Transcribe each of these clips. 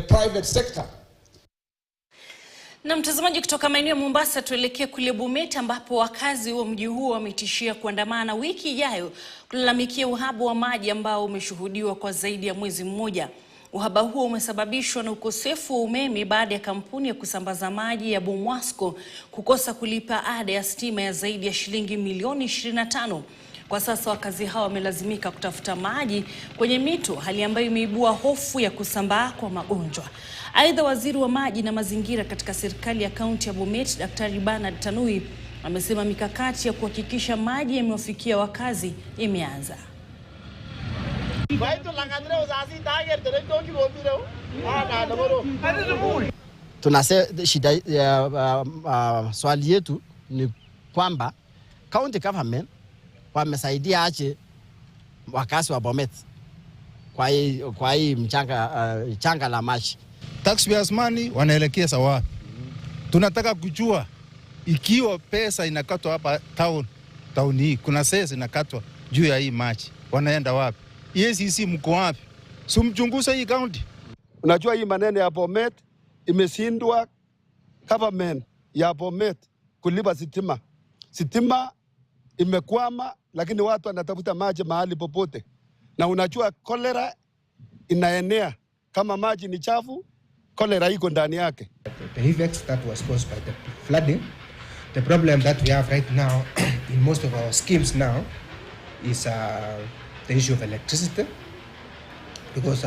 private sector. Na mtazamaji, kutoka maeneo ya Mombasa tuelekee kule Bomet ambapo wakazi wa mji huo wametishia kuandamana wiki ijayo kulalamikia uhaba wa maji ambao umeshuhudiwa kwa zaidi ya mwezi mmoja. Uhaba huo umesababishwa na ukosefu wa umeme baada ya kampuni ya kusambaza maji ya Bumwasco kukosa kulipa ada ya stima ya zaidi ya shilingi milioni 25. Kwa sasa wakazi hao wamelazimika kutafuta maji kwenye mito, hali ambayo imeibua hofu ya kusambaa kwa magonjwa. Aidha, waziri wa maji na mazingira katika serikali ya kaunti ya Bomet, Daktari Bernard Tanui, amesema mikakati ya kuhakikisha maji yamewafikia wakazi imeanza. Swali yetu ni kwamba county government wamesaidia aje wakazi wa Bomet kwa hii changa la maji. Taxpayers money wanaelekea wapi? Tunataka kujua ikiwa pesa inakatwa hapa town hii, kuna sasa inakatwa juu ya hii maji, wanaenda wapi? EACC mko wapi? Sumchunguza hii county. Unajua hii maneno ya Bomet imeshindwa government ya Bomet kulipa sitima. Sitima imekwama, lakini watu wanatafuta maji mahali popote. Na unajua cholera inaenea kama maji ni chafu, cholera iko ndani yake. The effects that was caused by the flooding, the problem that we have right now in most of our schemes now is the issue of electricity, because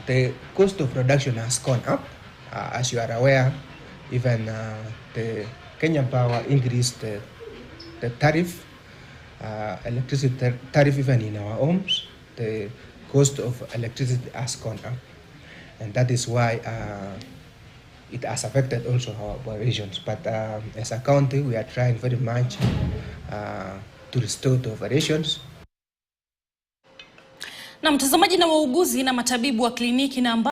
the cost of production has gone up. As you are aware, even the Kenyan Power increased the tariff, electricity tariff even in our homes. The cost of electricity has gone up, and that is why it has affected also our operations. But as a county, we are trying very much to restore the operations. Na mtazamaji, na wauguzi na matabibu wa kliniki na